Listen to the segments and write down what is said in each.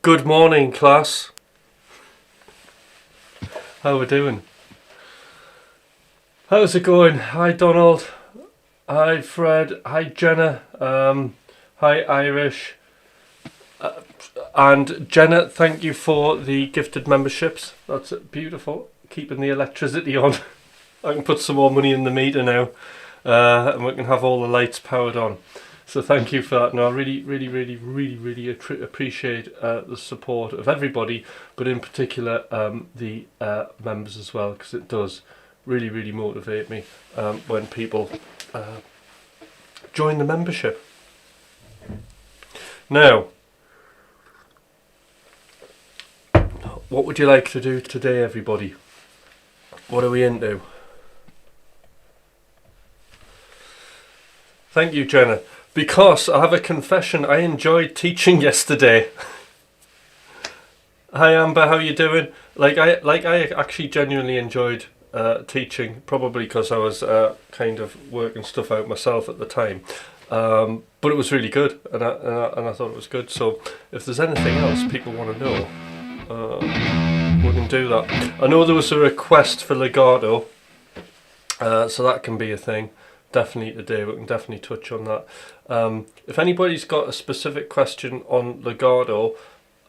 Good morning, class. How we doing? How's it going? Hi, Donald. Hi, Fred. Hi, Jenna. Hi, Irish. And Jenna, thank you for the gifted memberships. That's beautiful. Keeping the electricity on. I can put some more money in the meter now, and we can have all the lights powered on. So thank you for that. And I really appreciate the support of everybody, but in particular the members as well, because it does really motivate me when people join the membership. Now, what would you like to do today, everybody? What are we into? Thank you, Jenna. Because I have a confession, I enjoyed teaching yesterday. Hi Amber, how you doing? I actually genuinely enjoyed teaching, probably because I was kind of working stuff out myself at the time. But it was really good, and I thought it was good. So if there's anything else people want to know, we can do that. I know there was a request for legato, so that can be a thing. Definitely today, we can definitely touch on that. If anybody's got a specific question on legato,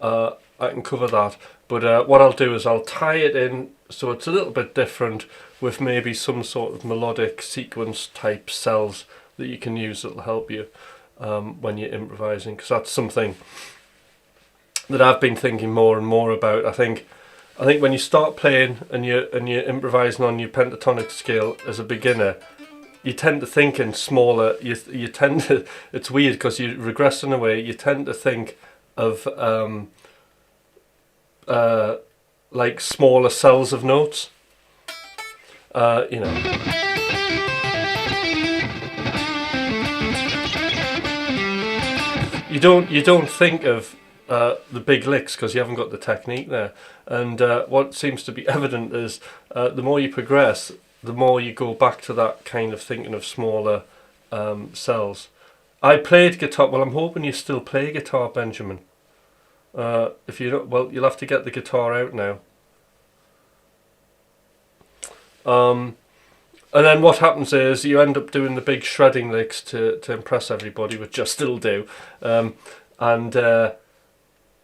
I can cover that. But what I'll do is I'll tie it in so it's a little bit different, with maybe some sort of melodic sequence type cells that you can use that'll help you when you're improvising, because that's something that I've been thinking more and more about. I think when you start playing and you're improvising on your pentatonic scale as a beginner, you tend to think in smaller. You tend to. It's weird because you regress in a way. You tend to think of like smaller cells of notes. You know. You don't think of the big licks because you haven't got the technique there. And what seems to be evident is the more you progress, the more you go back to that kind of thinking of smaller cells. I played guitar. Well, I'm hoping you still play guitar, Benjamin. If you don't, well, you'll have to get the guitar out now. And then what happens is you end up doing the big shredding licks to impress everybody, which I still do.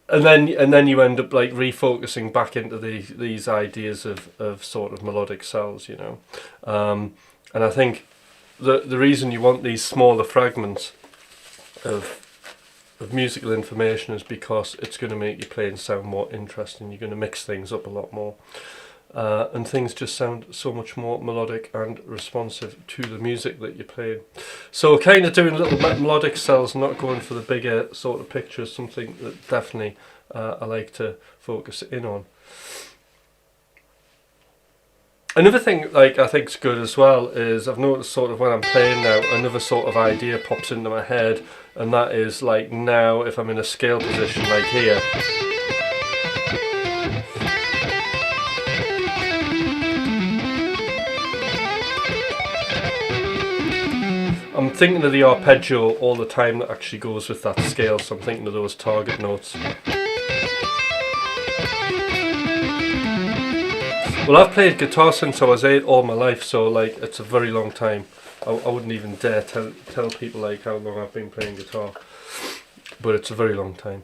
And then you end up like refocusing back into these ideas of sort of melodic cells, you know. And I think the reason you want these smaller fragments of musical information is because it's going to make your playing sound more interesting. You're going to mix things up a lot more, and things just sound so much more melodic and responsive to the music that you're playing. So kind of doing little melodic cells, not going for the bigger sort of pictures, something that definitely I like to focus in on. Another thing like I think's good as well is I've noticed sort of when I'm playing now, another sort of idea pops into my head, and that is like now if I'm in a scale position like here, I'm thinking of the arpeggio all the time that actually goes with that scale, so I'm thinking of those target notes. Well, I've played guitar since I was 8 all my life, so like it's a very long time. I wouldn't even dare tell people like how long I've been playing guitar, but it's a very long time.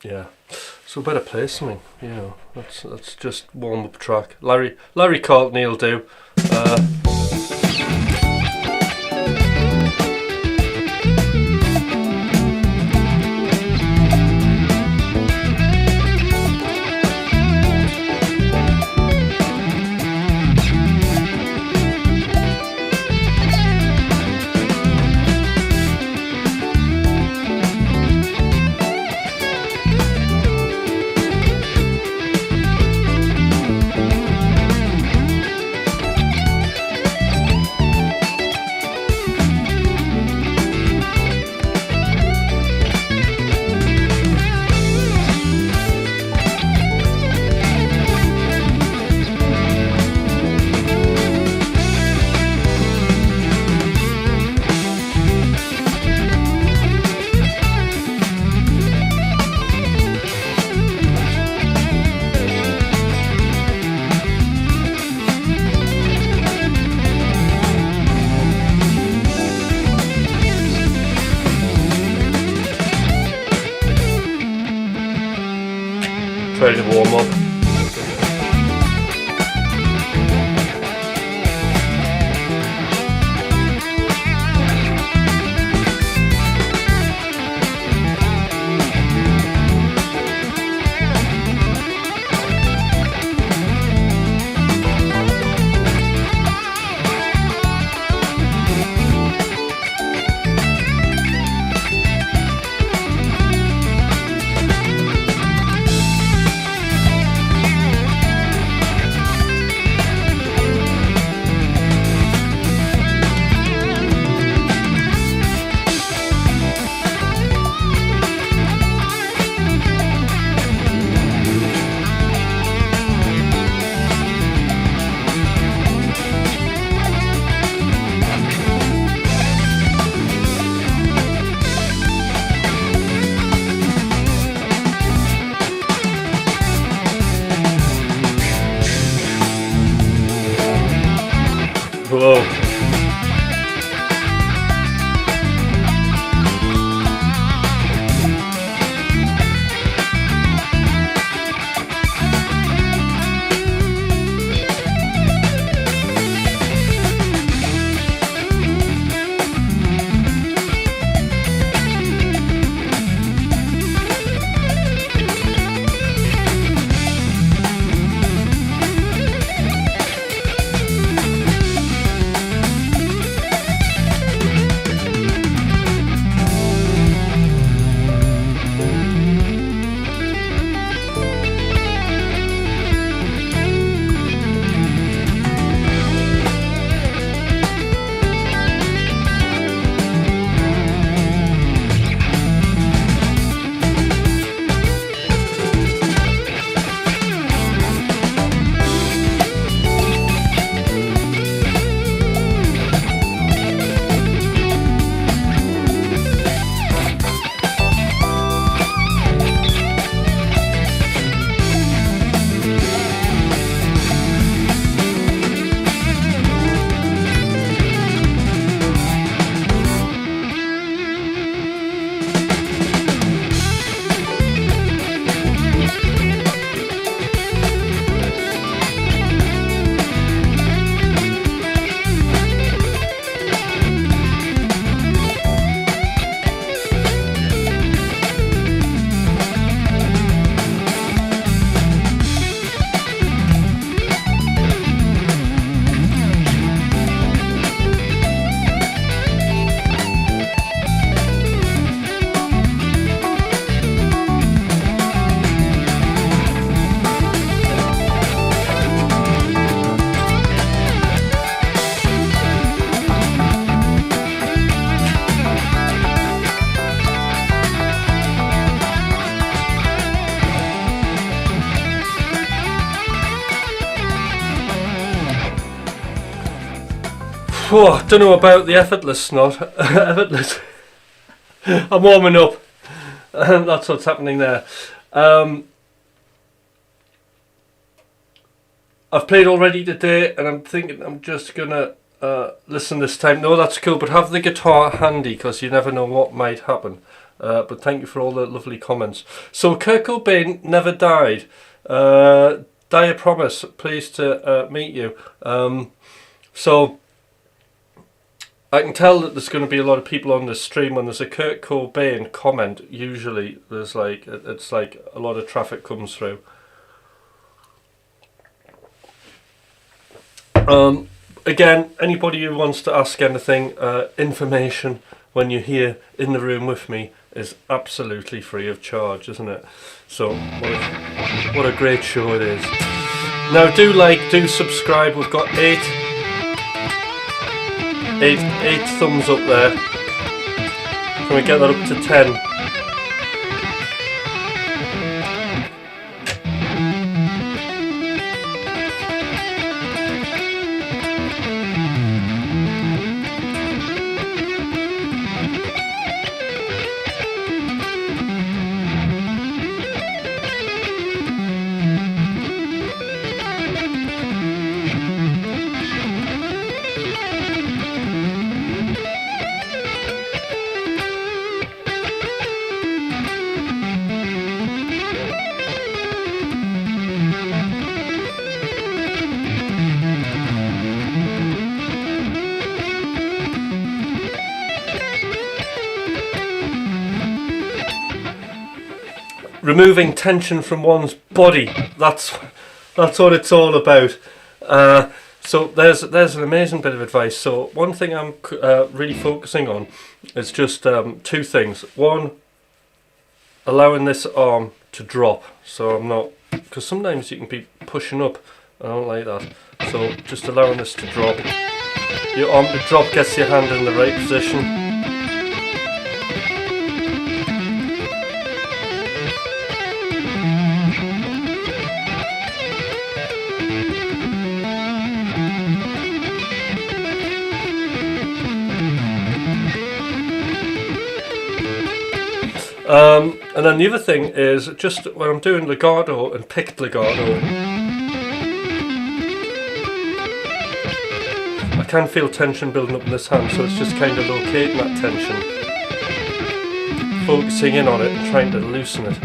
Yeah, so better play something, you know. That's just warm up track. Larry Carlton will do. ready to warm up. Whoa. Oh, don't know about the effortless not effortless. I'm warming up. That's what's happening there. I've played already today, and I'm thinking I'm just gonna listen this time. No, that's cool, but have the guitar handy because you never know what might happen. But thank you for all the lovely comments. So Kurt Cobain never died. Dire Promise, pleased to meet you. So I can tell that there's going to be a lot of people on this stream. When there's a Kurt Cobain comment, usually there's it's like a lot of traffic comes through. Again, anybody who wants to ask anything, information when you're here in the room with me is absolutely free of charge, isn't it? So what a great show it is. Now do subscribe. We've got eight thumbs up there. Can we get that up to 10? removing tension from one's body. That's what it's all about. So there's an amazing bit of advice. So one thing I'm really focusing on is just two things. One, allowing this arm to drop, so I'm not, because sometimes you can be pushing up. I don't like that. So just allowing this to drop. Your arm to drop gets your hand in the right position. And then the other thing is just when I'm doing legato and picked legato, I can feel tension building up in this hand, so it's just kind of locating that tension, focusing in on it and trying to loosen it.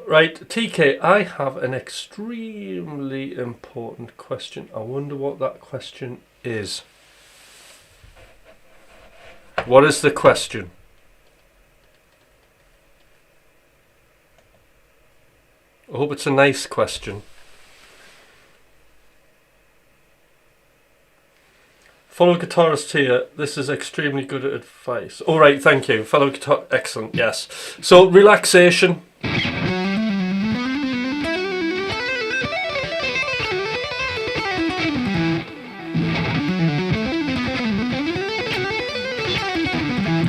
Right, TK, I have an extremely important question. I wonder what that question is. What is the question? I hope it's a nice question. Fellow guitarist here, this is extremely good advice. All right, thank you. Fellow guitar, excellent, yes. So, relaxation.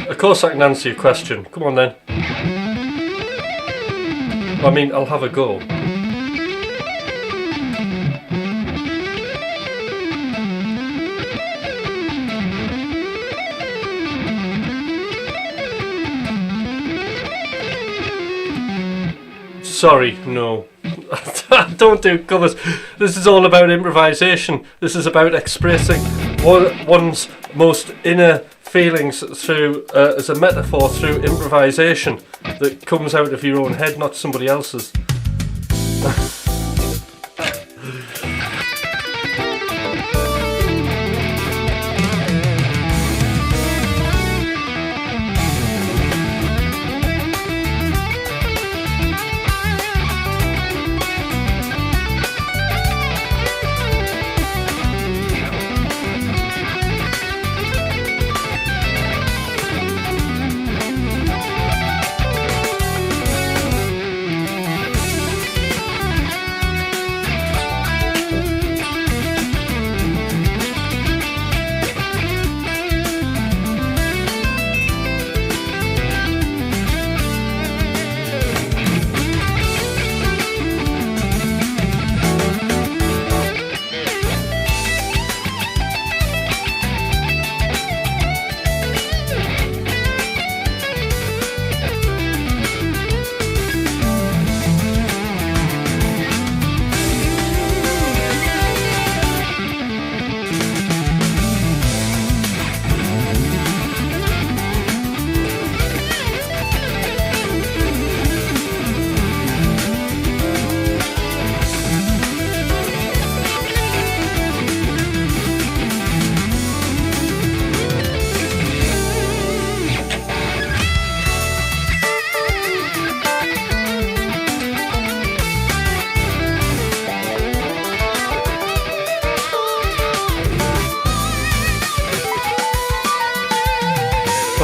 Of course I can answer your question. Come on then. I mean, I'll have a go. Sorry, no. Don't do covers. This is all about improvisation. This is about expressing one's most inner feelings through, as a metaphor, through improvisation that comes out of your own head, not somebody else's.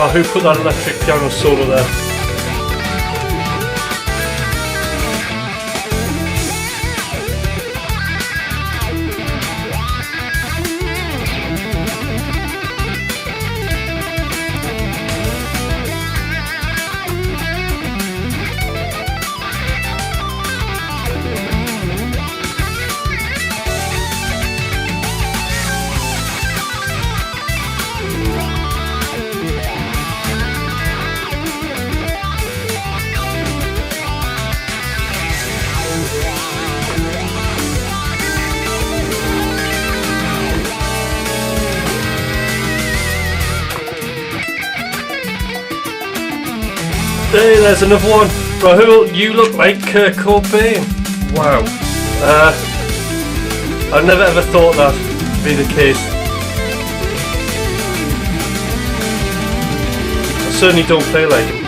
Oh, who put that electric piano solo there? Hey, there's another one. Rahul, you look like Kurt Cobain. Wow. I've never ever thought that would be the case. I certainly don't play like him.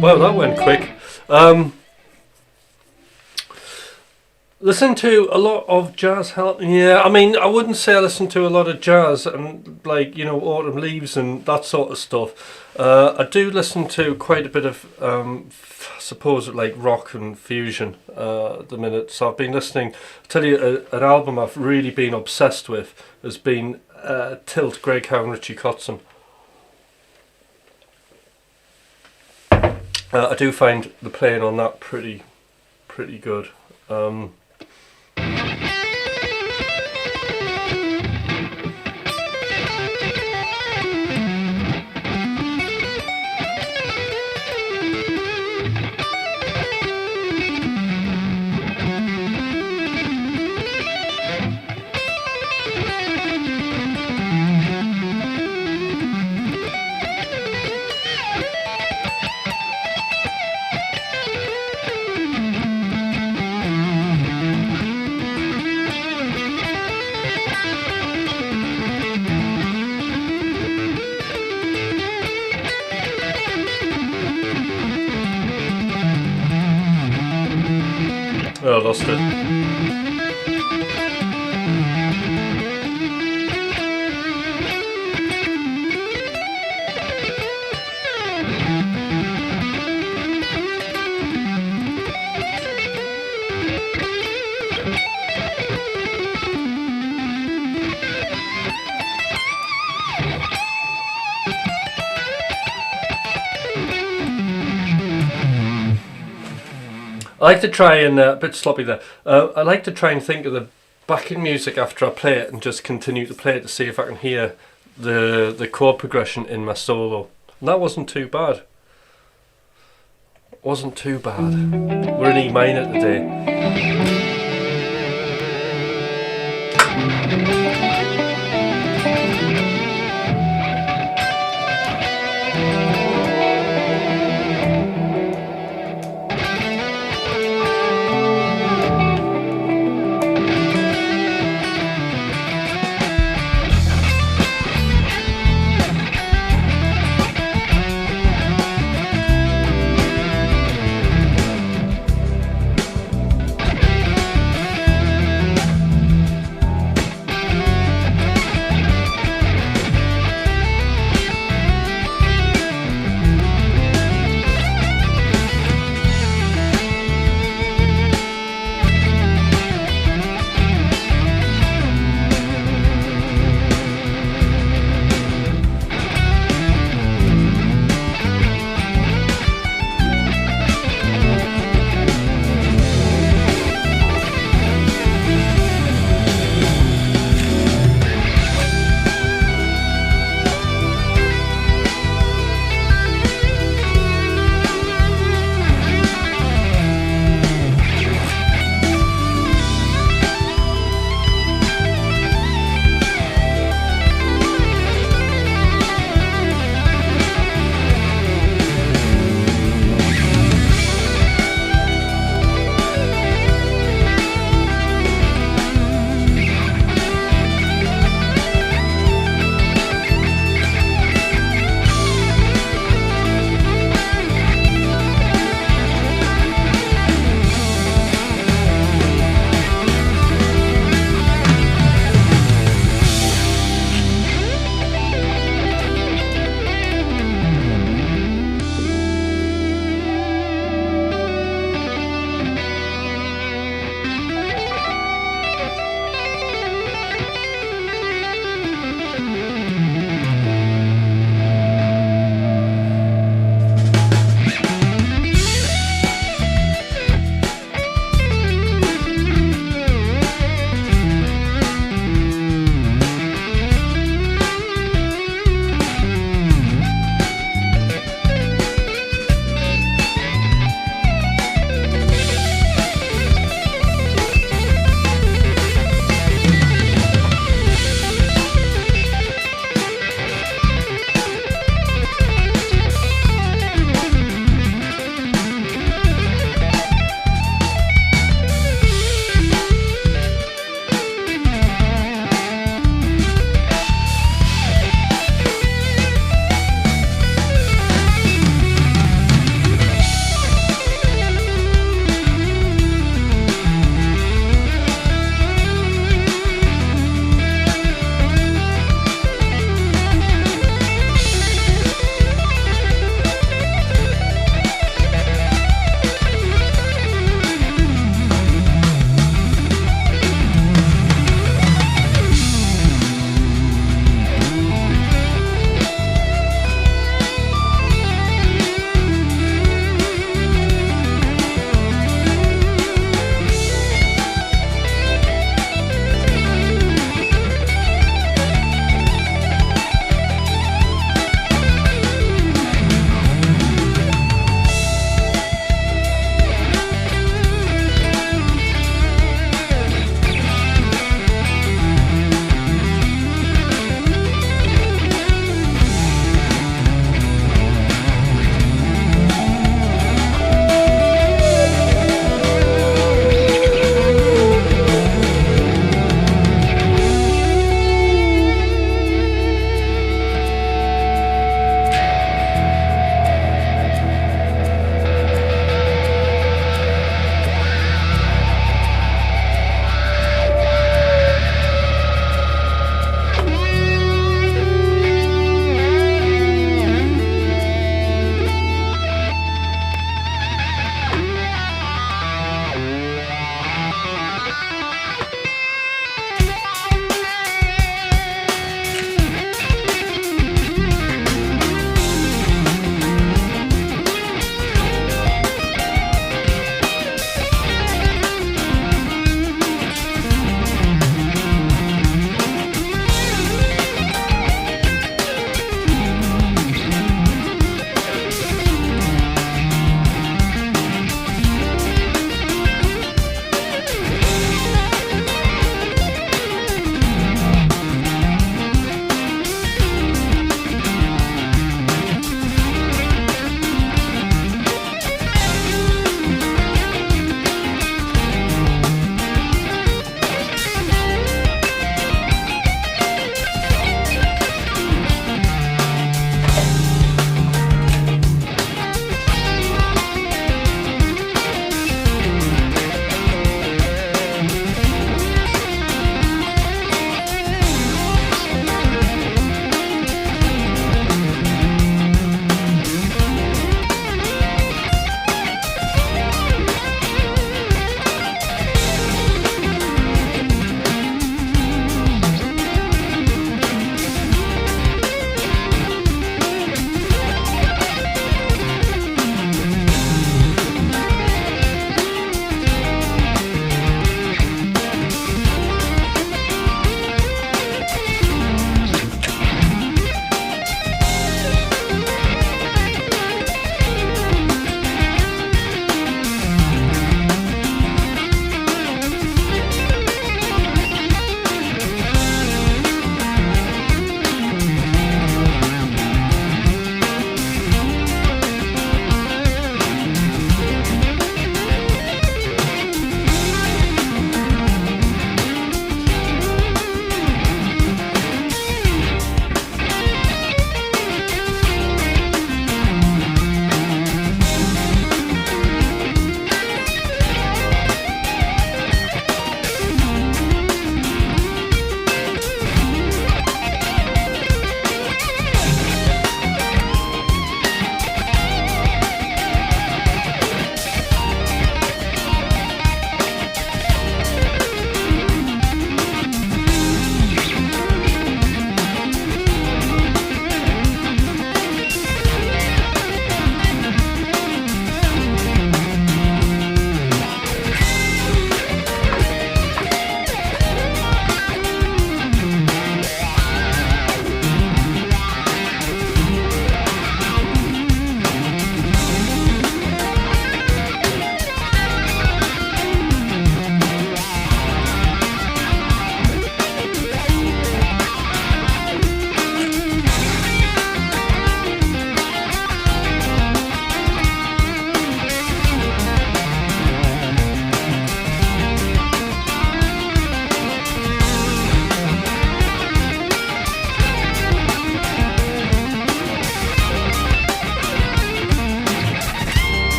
Well, that went quick. Listen to a lot of jazz help. Yeah, I mean, I wouldn't say I listen to a lot of jazz and like, you know, Autumn Leaves and that sort of stuff. I do listen to quite a bit of, I suppose, like rock and fusion at the minute. So I've been listening. I'll tell you, an album I've really been obsessed with has been Tilt, Greg Howe and Richie Kotzen. I do find the playing on that pretty good. Oh, I lost it. I like to try and, a bit sloppy there, I like to try and think of the backing music after I play it and just continue to play it to see if I can hear the chord progression in my solo. And that wasn't too bad. Wasn't too bad. We're in E minor today.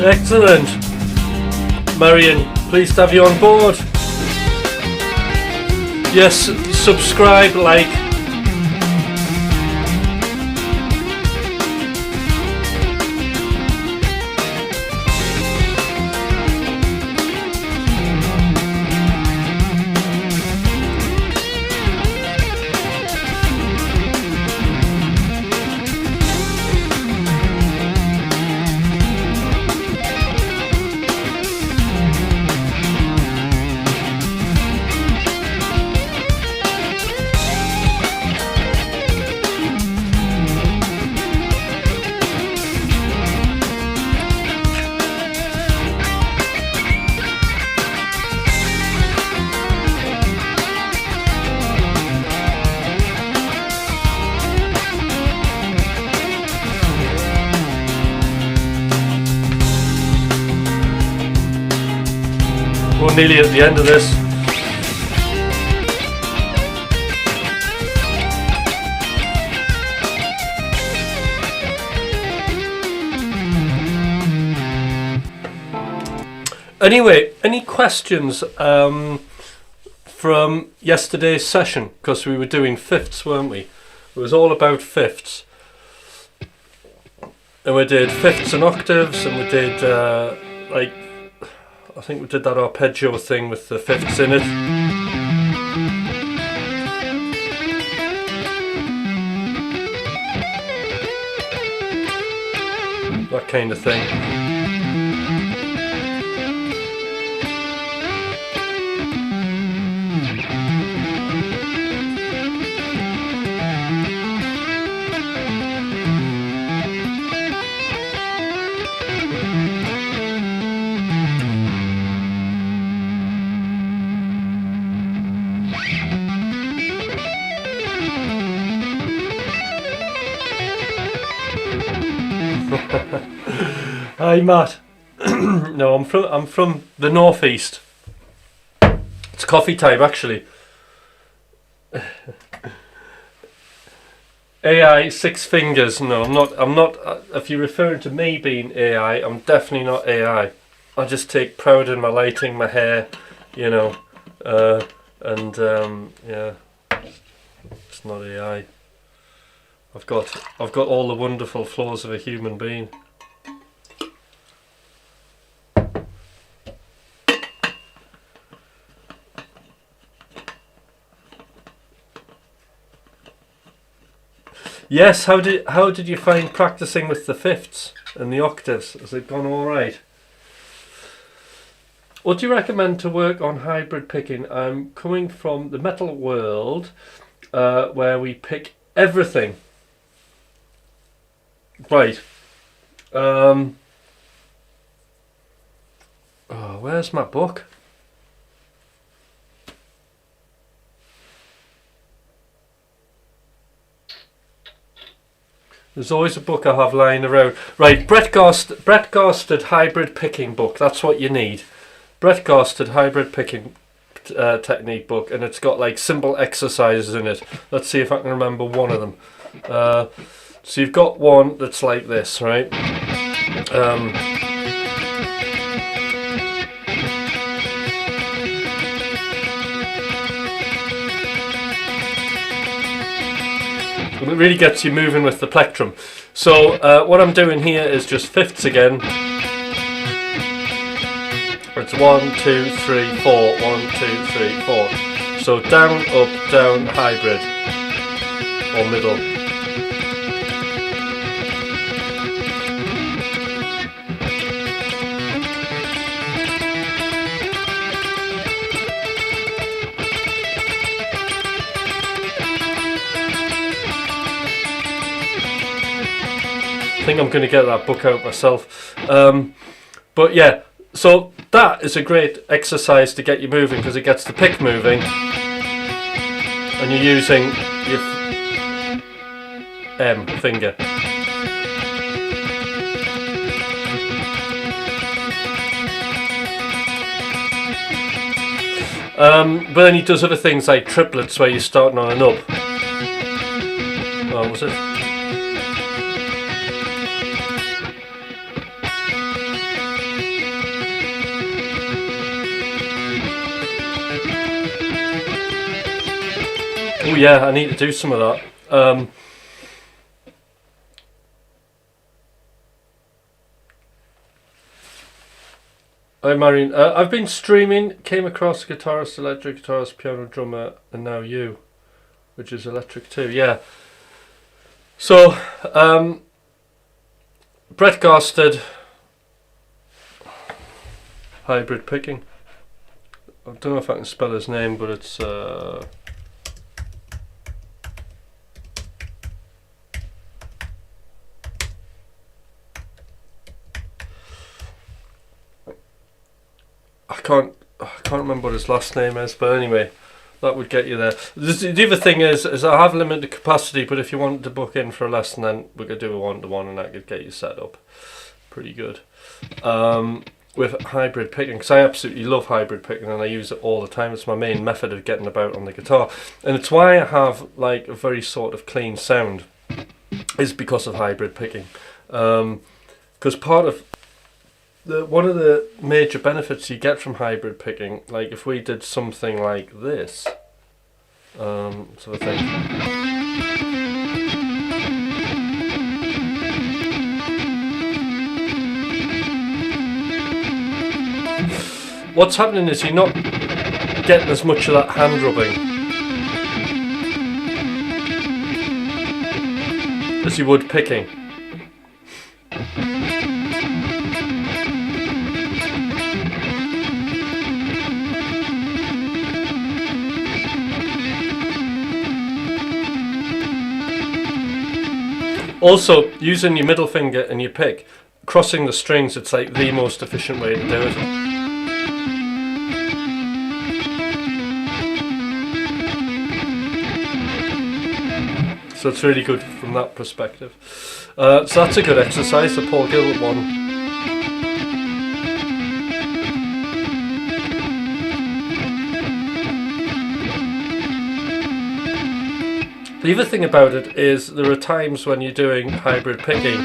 Excellent. Marion, pleased to have you on board. Yes, subscribe, like. We're nearly at the end of this. Anyway, any questions from yesterday's session? Because we were doing fifths, weren't we? It was all about fifths. And we did fifths and octaves, and we did I think we did that arpeggio thing with the fifths in it. That kind of thing. Hi Matt. No, I'm from the northeast. It's coffee time actually. AI six fingers. No, I'm not. If you're referring to me being AI, I'm definitely not AI. I just take pride in my lighting, my hair, you know, yeah, it's not AI. I've got all the wonderful flaws of a human being. Yes, how did you find practicing with the fifths and the octaves? Has it gone all right? What do you recommend to work on hybrid picking? I'm coming from the metal world, where we pick everything. Right. Oh, where's my book? There's always a book I have lying around. Right, Brett Gorsted hybrid picking book. That's what you need. Brett Gorsted hybrid picking technique book, and it's got like simple exercises in it. Let's see if I can remember one of them. So you've got one that's like this, right? It really gets you moving with the plectrum. So what I'm doing here is just fifths again. It's 1, 2, 3, 4. 1, 2, 3, 4. So down, up, down, hybrid, or middle. I think I'm going to get that book out myself. But yeah, so that is a great exercise to get you moving because it gets the pick moving and you're using your M finger. But then he does other things like triplets where you're starting on an up. Oh, was it? Oh yeah, I need to do some of that. Hi Marion, I've been streaming, came across guitarist, electric guitarist, piano drummer, and now you, which is electric too, yeah. So, Brett Garsted, hybrid picking. I don't know if I can spell his name, but it's I can't remember what his last name is, but anyway, that would get you there. The other thing is I have limited capacity, but if you wanted to book in for a lesson, then we could do a one-to-one, and that could get you set up pretty good. With hybrid picking, because I absolutely love hybrid picking and I use it all the time. It's my main method of getting about on the guitar, and it's why I have like a very sort of clean sound, is because of hybrid picking. Because part of one of the major benefits you get from hybrid picking, like if we did something like this, sort of thing. What's happening is you're not getting as much of that hand rubbing as you would picking. Also, using your middle finger and your pick, crossing the strings, it's like the most efficient way to do it. So it's really good from that perspective. So that's a good exercise, the Paul Gilbert one. The other thing about it is there are times when you're doing hybrid picking,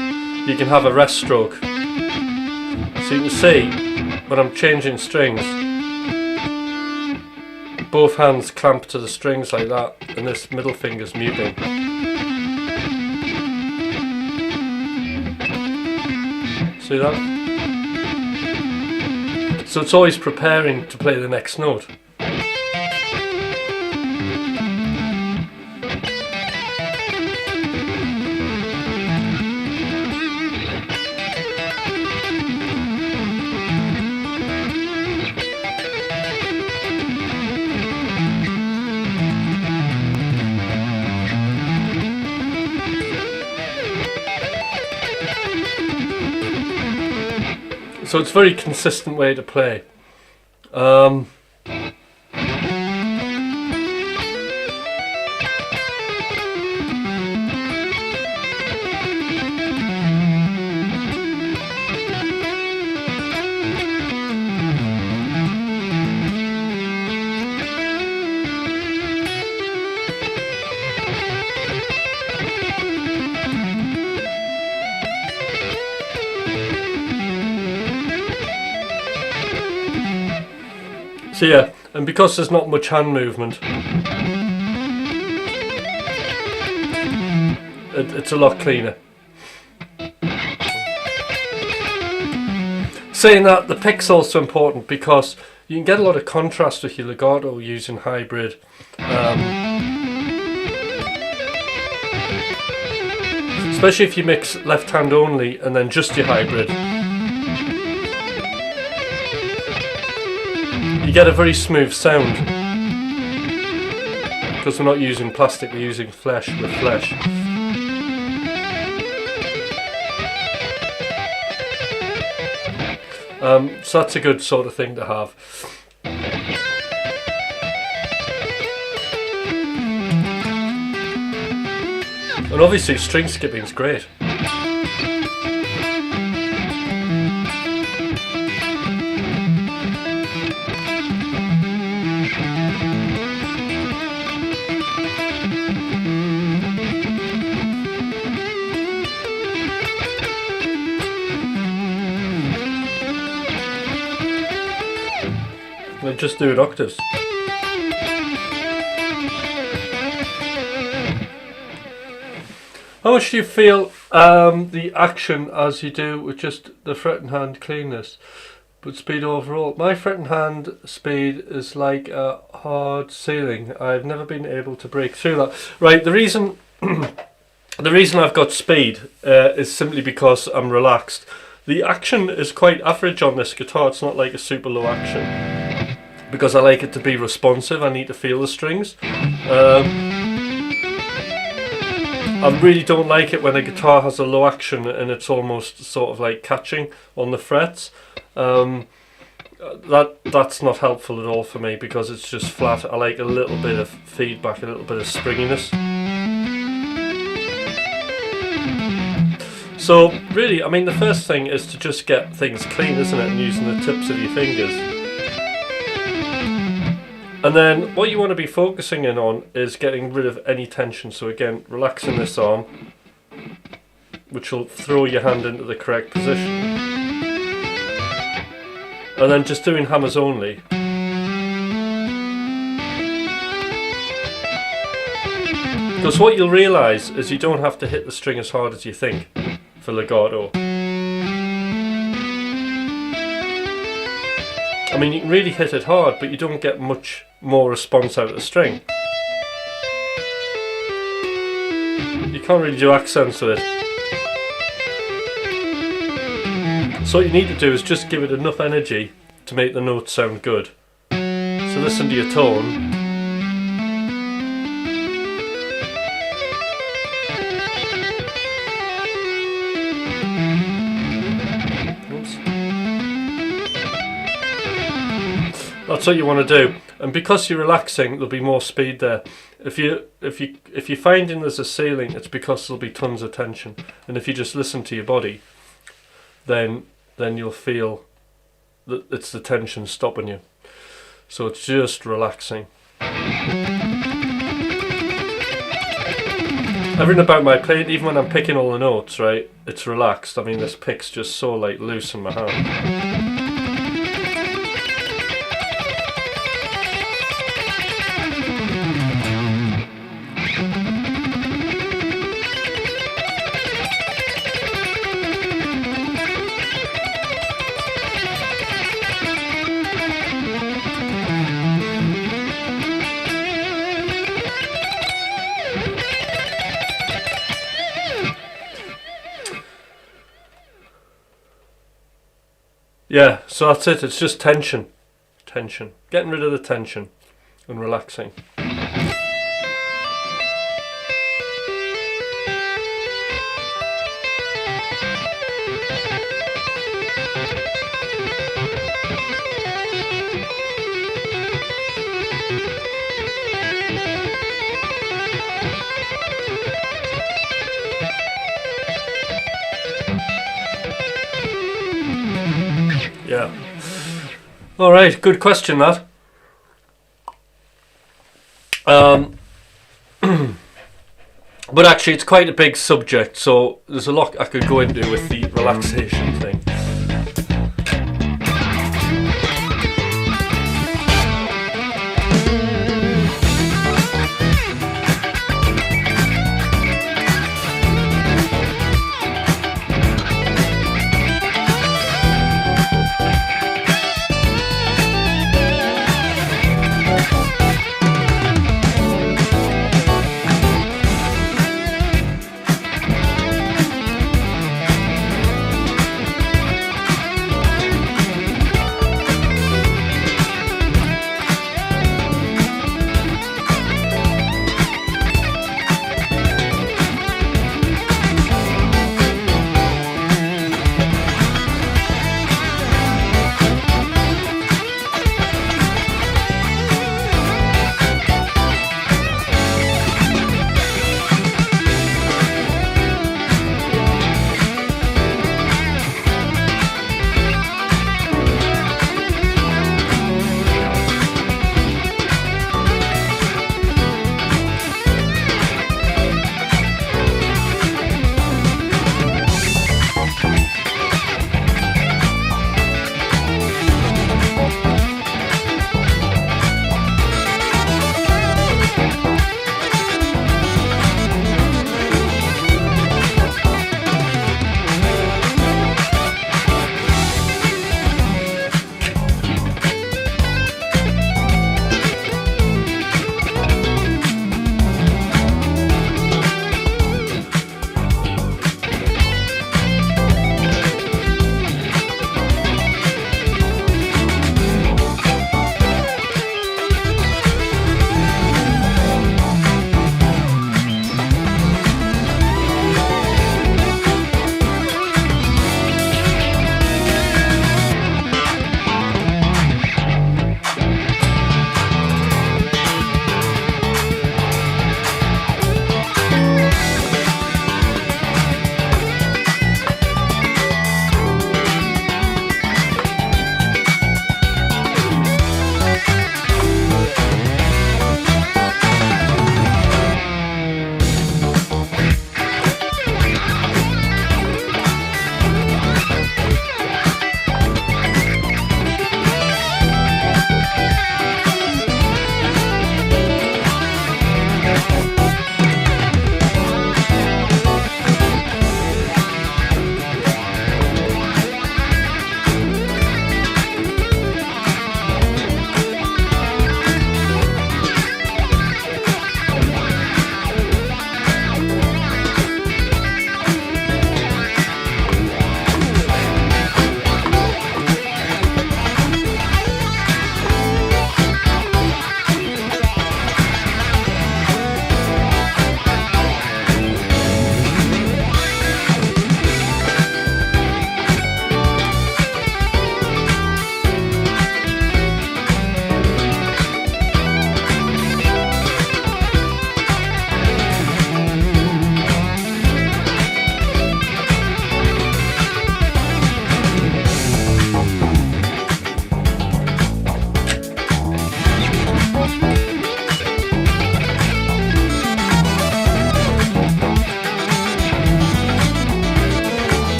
you can have a rest stroke. So you can see when I'm changing strings, both hands clamp to the strings like that, and this middle finger's muting. See that? So it's always preparing to play the next note. So it's a very consistent way to play. So yeah, and because there's not much hand movement, it's a lot cleaner. Saying that, the pick's also important because you can get a lot of contrast with your legato using hybrid. Especially if you mix left hand only and then just your hybrid. You get a very smooth sound because we're not using plastic, we're using flesh with flesh. So that's a good sort of thing to have. And obviously string skipping is great. We'll just do it octaves. How much do you feel the action as you do with just the fret and hand cleanness, but speed overall? My fret and hand speed is like a hard ceiling. I've never been able to break through that. Right, the reason the reason I've got speed is simply because I'm relaxed. The action is quite average on this guitar. It's not like a super low action because I like it to be responsive. I need to feel the strings. I really don't like it when a guitar has a low action and it's almost sort of like catching on the frets. That's not helpful at all for me because it's just flat. I like a little bit of feedback, a little bit of springiness. So really, I mean, the first thing is to just get things clean, isn't it? And using the tips of your fingers. And then what you want to be focusing in on is getting rid of any tension. So again, relaxing this arm, which will throw your hand into the correct position. And then just doing hammers only. Because what you'll realise is you don't have to hit the string as hard as you think for legato. I mean, you can really hit it hard, but you don't get much more response out of the string. You can't really do accents with it. So what you need to do is just give it enough energy to make the notes sound good. So listen to your tone. That's what you want to do, and because you're relaxing, there'll be more speed there. If you're finding there's a ceiling, it's because there'll be tons of tension. And if you just listen to your body, then you'll feel that it's the tension stopping you. So it's just relaxing. Everything about my playing, even when I'm picking all the notes, right, it's relaxed. I mean, this pick's just so like loose in my hand. Yeah, so that's it. It's just tension. Tension. Getting rid of the tension and relaxing. Yeah. All right. Good question, that. But actually, it's quite a big subject, so there's a lot I could go into with the relaxation thing.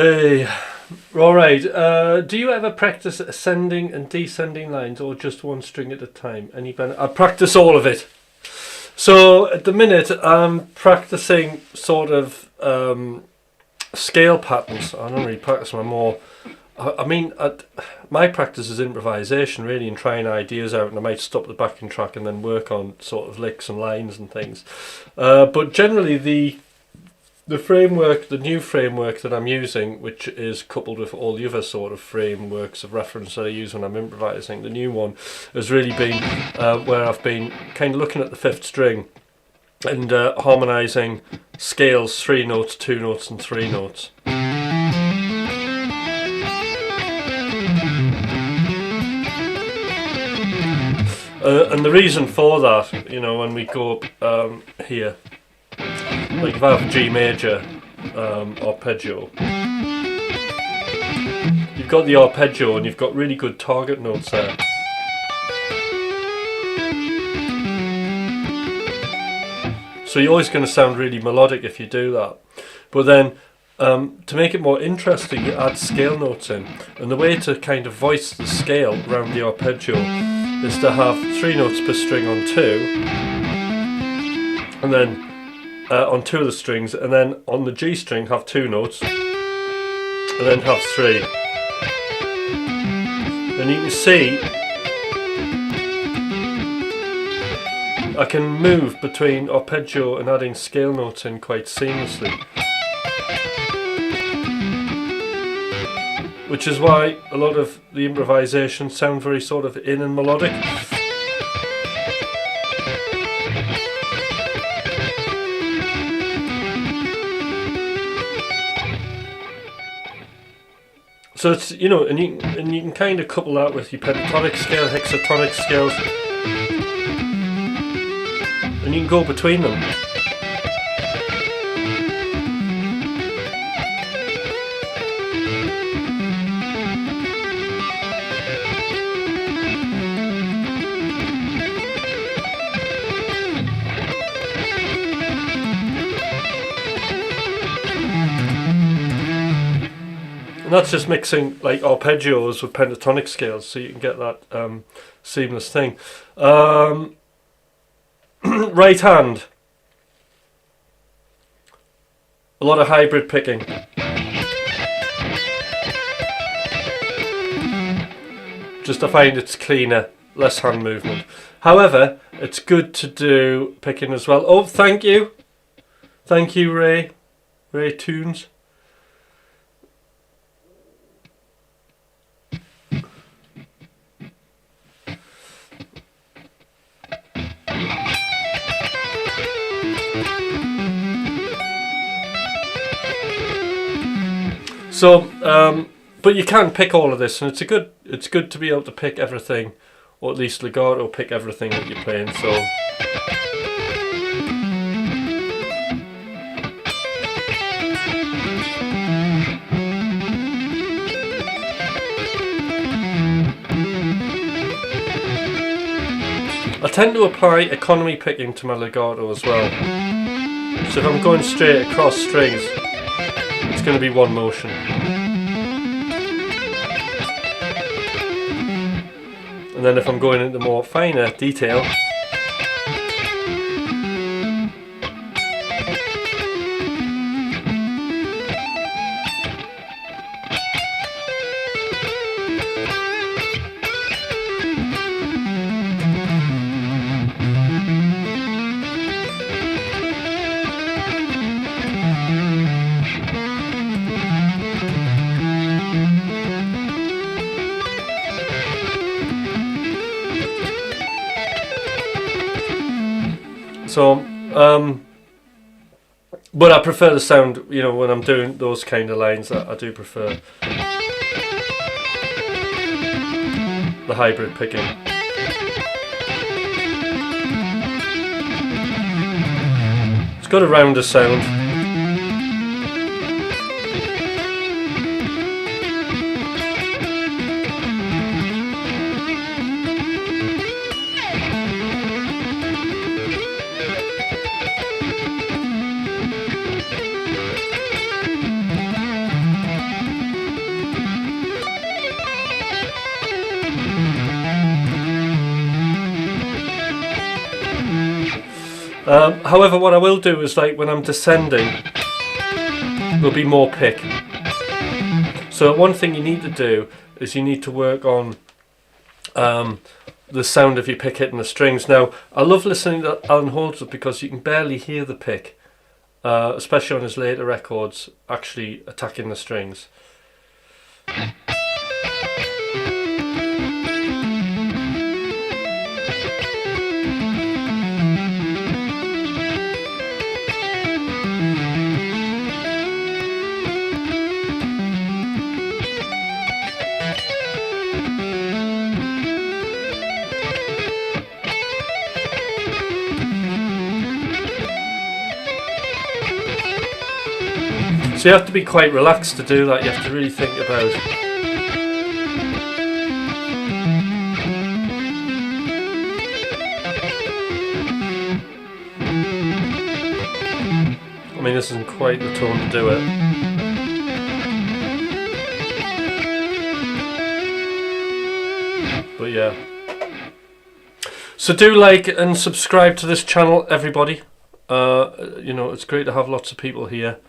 Hey, all right. Do you ever practice ascending and descending lines, or just one string at a time? I practice all of it. So at the minute, I'm practicing sort of scale patterns. I don't really practice my more. My practice is improvisation, really, and trying ideas out, and I might stop the backing track and then work on sort of licks and lines and things. But generally, the new framework that I'm using, which is coupled with all the other sort of frameworks of reference that I use when I'm improvising, the new one has really been where I've been kind of looking at the fifth string and harmonising scales, 3 notes, 2 notes and 3 notes. And the reason for that, when we go up here, like if I have a G major arpeggio, you've got the arpeggio and you've got really good target notes there. So you're always going to sound really melodic if you do that. But then to make it more interesting, you add scale notes in. And the way to kind of voice the scale around the arpeggio is to have 3 notes per string on 2, and then on 2 of the strings, and then on the G string have 2 notes, and then have 3. And you can see I can move between arpeggio and adding scale notes in quite seamlessly. Which is why a lot of the improvisations sound very sort of in and melodic. So it's, and you can kind of couple that with your pentatonic scale, hexatonic scales, and you can go between them. And that's just mixing like arpeggios with pentatonic scales, so you can get that seamless thing. Right hand. A lot of hybrid picking. Just I find it's cleaner, less hand movement. However, it's good to do picking as well. Oh, thank you. Thank you, Ray. Ray Tunes. So, but you can pick all of this, and it's good to be able to pick everything, or at least legato pick everything that you're playing. So, I tend to apply economy picking to my legato as well. So if I'm going straight across strings, it's going to be one motion. And then if I'm going into more finer detail, so, but I prefer the sound, when I'm doing those kind of lines, I do prefer the hybrid picking. It's got a rounder sound. However, what I will do is, like, when I'm descending, there'll be more pick. So one thing you need to do is you need to work on the sound of your pick hitting the strings. Now, I love listening to Alan Holdsworth because you can barely hear the pick, especially on his later records, actually attacking the strings. So you have to be quite relaxed to do that. You have to really think about. I mean, this isn't quite the tone to do it. But yeah. So do like and subscribe to this channel, everybody. You know, it's great to have lots of people here.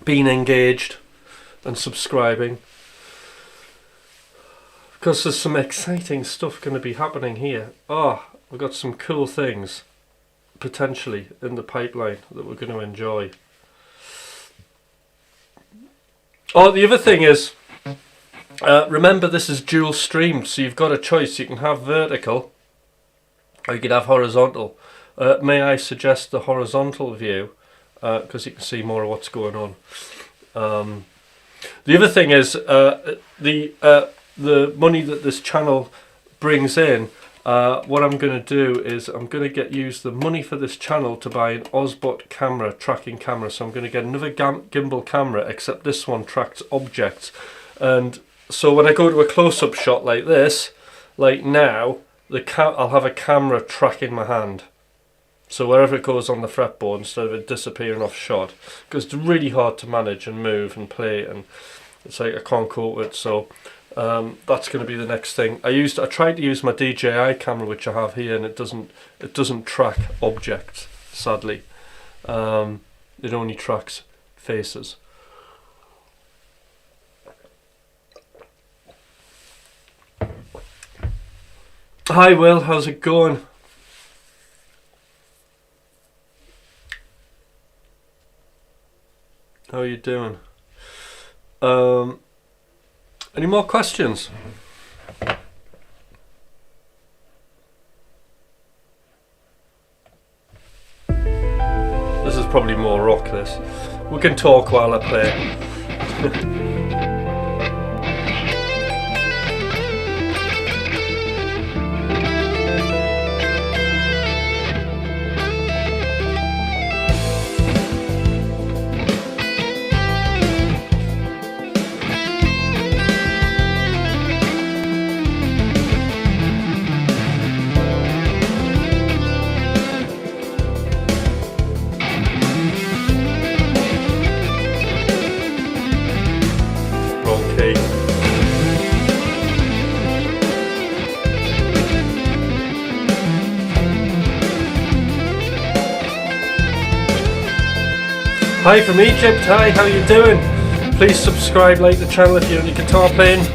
Being engaged and subscribing, because there's some exciting stuff going to be happening here. We've got some cool things potentially in the pipeline that we're going to enjoy. The other thing is, remember, this is dual streamed, so you've got a choice. You can have vertical or you could have horizontal. May I suggest the horizontal view, because you can see more of what's going on. The other thing is, the money that this channel brings in, what I'm going to do is I'm going to use the money for this channel to buy an Osbot camera, tracking camera. So I'm going to get another gimbal camera, except this one tracks objects. And so when I go to a close-up shot like this, like now, I'll have a camera tracking my hand. So wherever it goes on the fretboard, instead of it disappearing off shot, because it's really hard to manage and move and play, and it's like I can't cope with it. So that's going to be the next thing. I tried to use my DJI camera, which I have here, and it doesn't track objects, sadly. It only tracks faces. Hi Will, how's it going? How are you doing? Any more questions? This is probably more rock, this. We can talk while I play. Hi from Egypt, hi, how you doing? Please subscribe, like the channel if you're into guitar playing.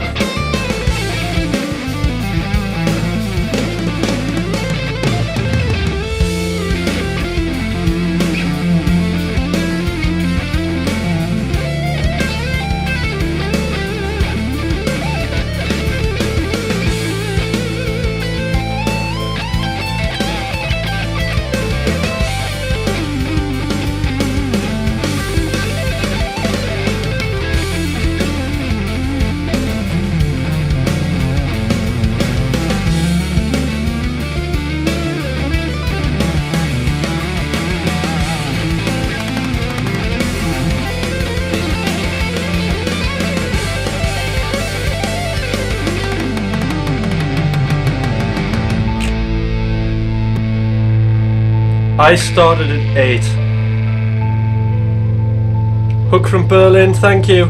I started at 8. Hook from Berlin, thank you.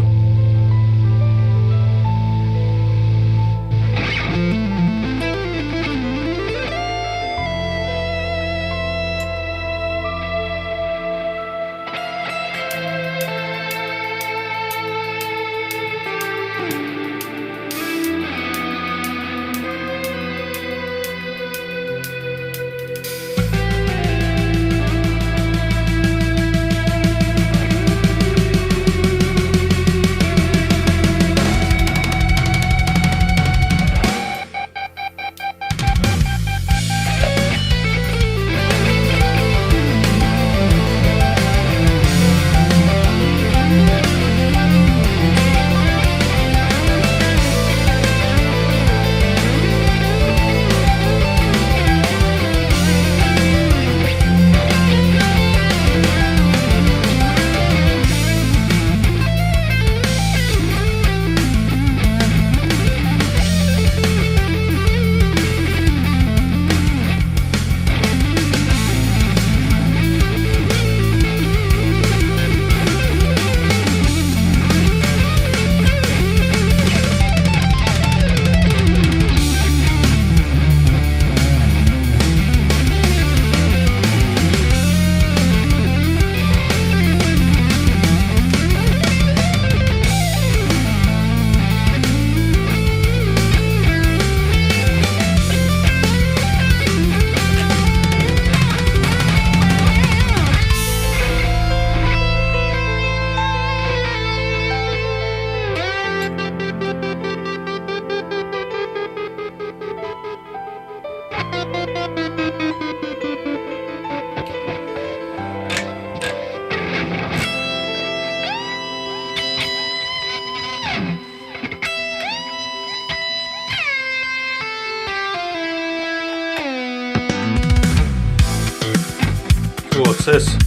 What's this?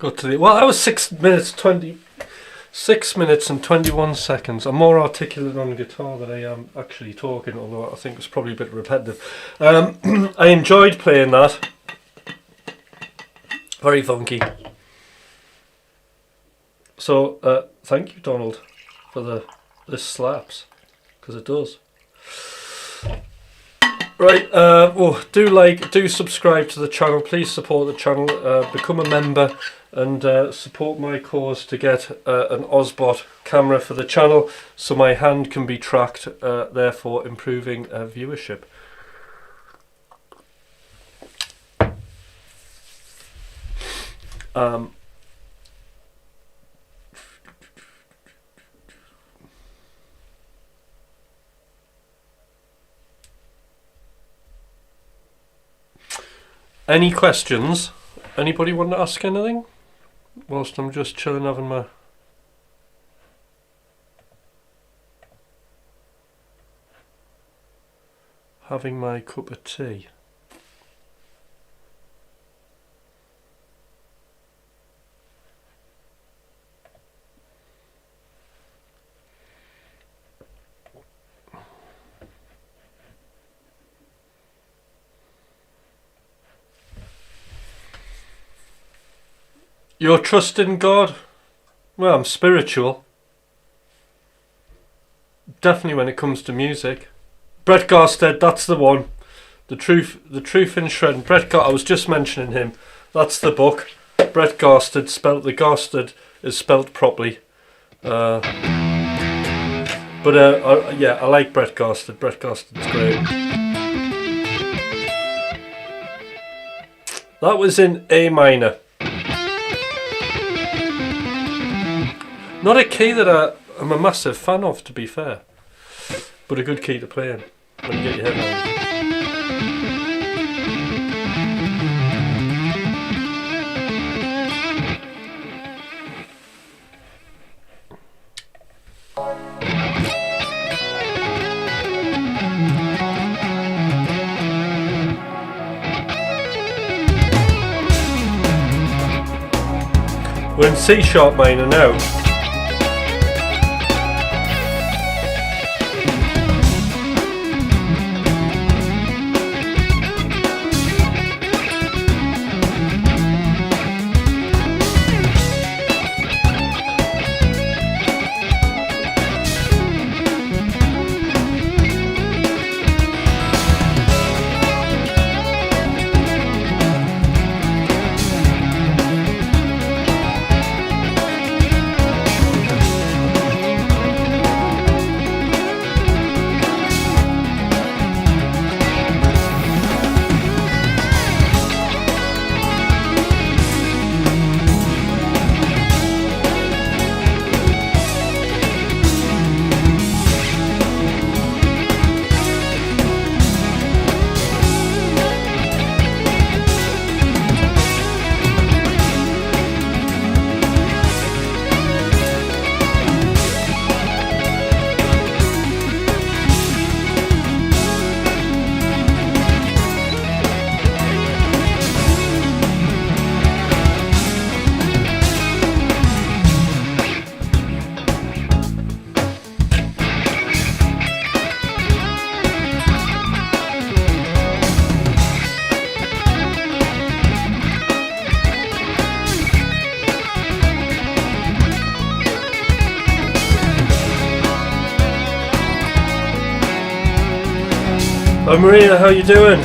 got to the... Well, that was 6 minutes and 21 seconds. I'm more articulate on guitar than I am actually talking, although I think it's probably a bit repetitive. I enjoyed playing that. Very funky. So, thank you, Donald, for this slaps, because it does. Right, do subscribe to the channel. Please support the channel. Become a member and support my cause to get an Osbot camera for the channel, so my hand can be tracked, therefore improving viewership. Any questions? Anybody want to ask anything? Whilst I'm just chilling, having my cup of tea. Your trust in God? Well, I'm spiritual. Definitely when it comes to music. Brett Garsted, that's the one. The Truth in Shredding. I was just mentioning him. That's the book. Brett Garsted, the Garsted is spelt properly. Yeah, I like Brett Garsted. Brett Garsted's great. That was in A minor. Not a key that I'm a massive fan of, to be fair, but a good key to play in when you get your head around it. We're in C sharp minor now. Hi Maria, how you doing?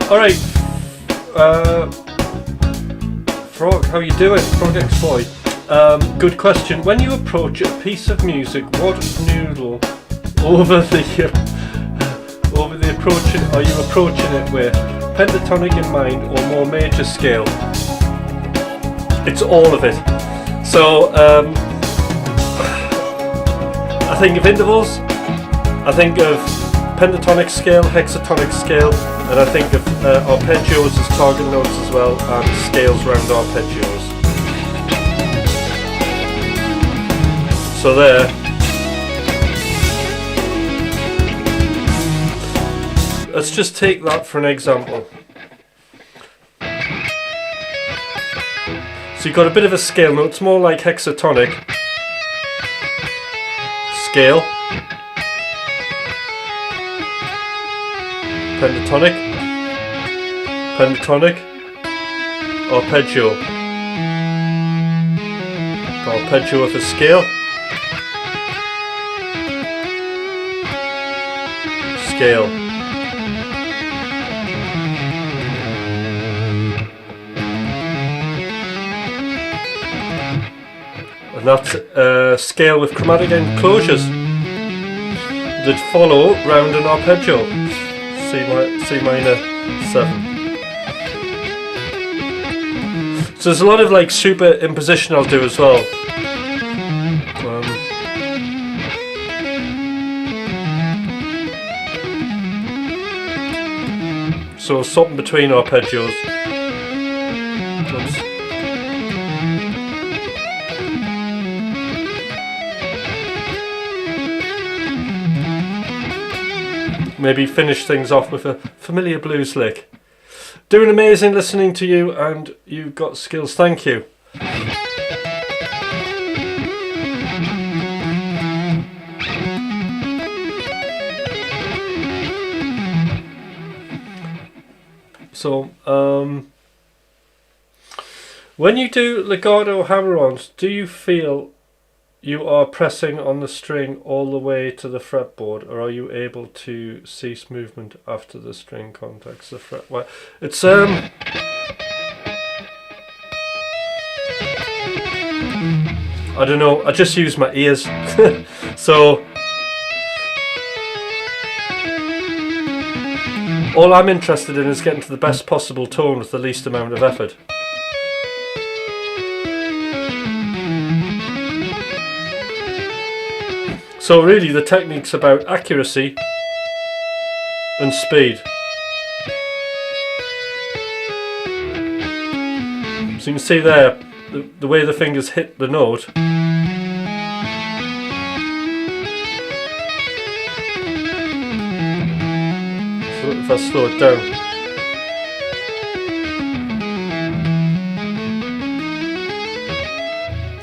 Alright, Frog, how you doing? Frog X Boy. Good question. When you approach a piece of music, what noodle over the approaching are you approaching it with? Pentatonic in mind or more major scale? It's all of it. So I think of intervals, I think of pentatonic scale, hexatonic scale, and I think of arpeggios as target notes as well, and scales round arpeggios. So there. Let's just take that for an example. So you've got a bit of a scale note, it's more like hexatonic. Scale. Pentatonic. Pentatonic. Arpeggio. Arpeggio with a scale. Scale. And that's scale with chromatic enclosures that follow round an arpeggio. C minor 7. So there's a lot of like super imposition I'll do as well. So something between arpeggios. Oops. Maybe finish things off with a familiar blues lick. Doing amazing listening to you, and you've got skills. Thank you. So, when you do legato hammer-ons, do you feel you are pressing on the string all the way to the fretboard, or are you able to cease movement after the string contacts the fret? Well, it's I don't know, I just use my ears. So all I'm interested in is getting to the best possible tone with the least amount of effort. So really the technique's about accuracy and speed. So you can see there, the way the fingers hit the note. So if I slow it down.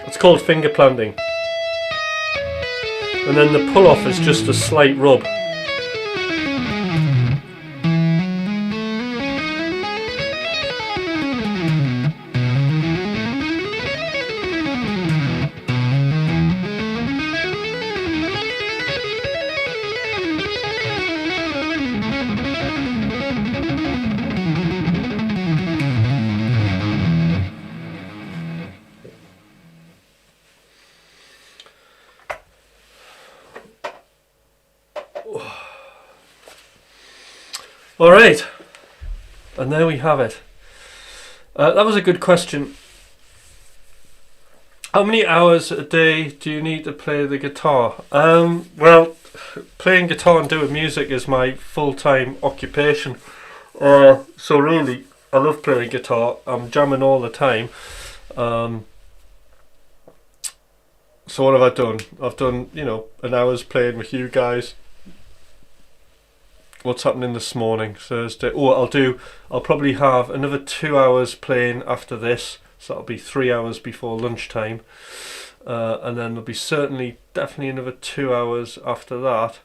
It's called finger planting. And then the pull-off is just a slight rub. Alright, and there we have it. That was a good question. How many hours a day do you need to play the guitar? Well, playing guitar and doing music is my full-time occupation. So really, I love playing guitar. I'm jamming all the time. So what have I done? I've done, an hour's playing with you guys. What's happening this morning? Thursday. I'll probably have another 2 hours playing after this, so that'll be 3 hours before lunchtime, and then there'll be definitely another 2 hours after that,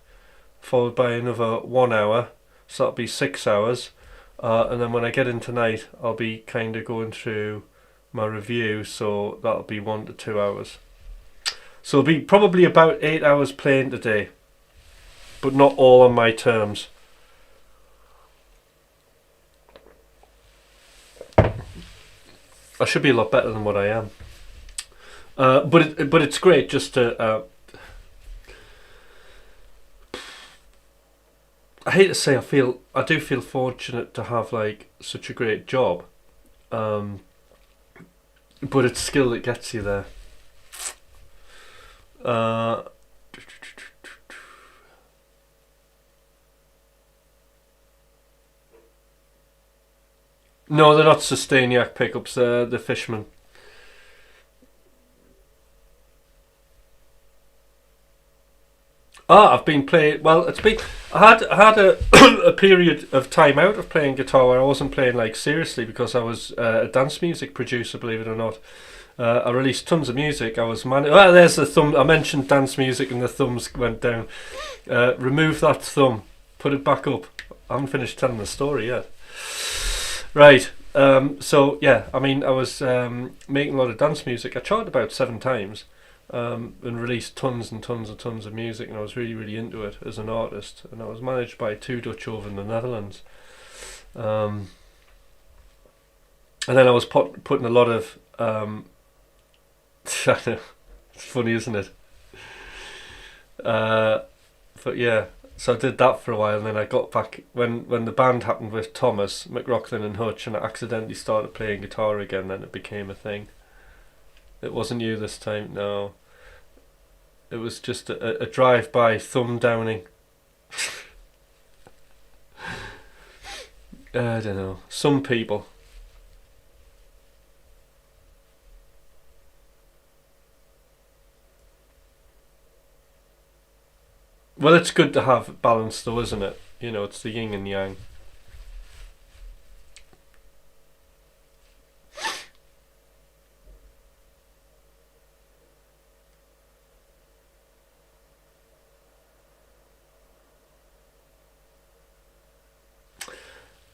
followed by another 1 hour, so that'll be 6 hours, and then when I get in tonight I'll be kind of going through my review, so that'll be 1 to 2 hours. So it'll be probably about 8 hours playing today, but not all on my terms. I should be a lot better than what I am. But it's great just to. I hate to say I do feel fortunate to have like such a great job, but it's skill that gets you there. No, they're not Sustainiac pickups. They're the Fishman. I've been playing. Well, it's been. I had a a period of time out of playing guitar where I wasn't playing like seriously because I was a dance music producer. Believe it or not, I released tons of music. I was Well, there's the thumb. I mentioned dance music and the thumbs went down. Remove that thumb. Put it back up. I haven't finished telling the story yet. Right. So yeah, I mean, I was making a lot of dance music. I charted about 7 times. And released tons and tons and tons of music, and I was really, really into it as an artist. And I was managed by 2 Dutch over in the Netherlands. And then I was putting a lot of. I know, it's funny, isn't it? But yeah, so I did that for a while, and then I got back when the band happened with Thomas, McRocklin Hutch, and I accidentally started playing guitar again. Then it became a thing. It wasn't you this time, no. It was just a drive-by thumb downing. I don't know. Some people. Well, it's good to have balance though, isn't it? You know, it's the yin and yang.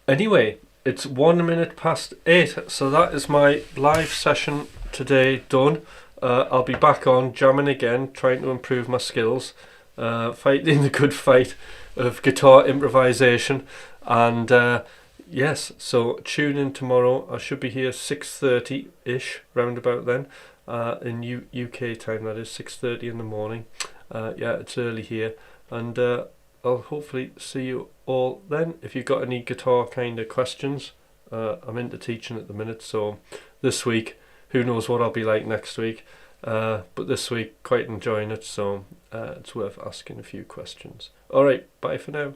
Anyway, it's 1 minute past 8, so that is my live session today done. I'll be back on jamming again, trying to improve my skills, fighting the good fight of guitar improvisation, and yes, so tune in tomorrow. I should be here 6:30-ish, round about then, in UK time, that is 6:30 in the morning. Yeah, it's early here, and I'll hopefully see you all then. If you've got any guitar kind of questions, I'm into teaching at the minute, so this week, who knows what I'll be like next week, but this week quite enjoying it, so it's worth asking a few questions. Alright, bye for now.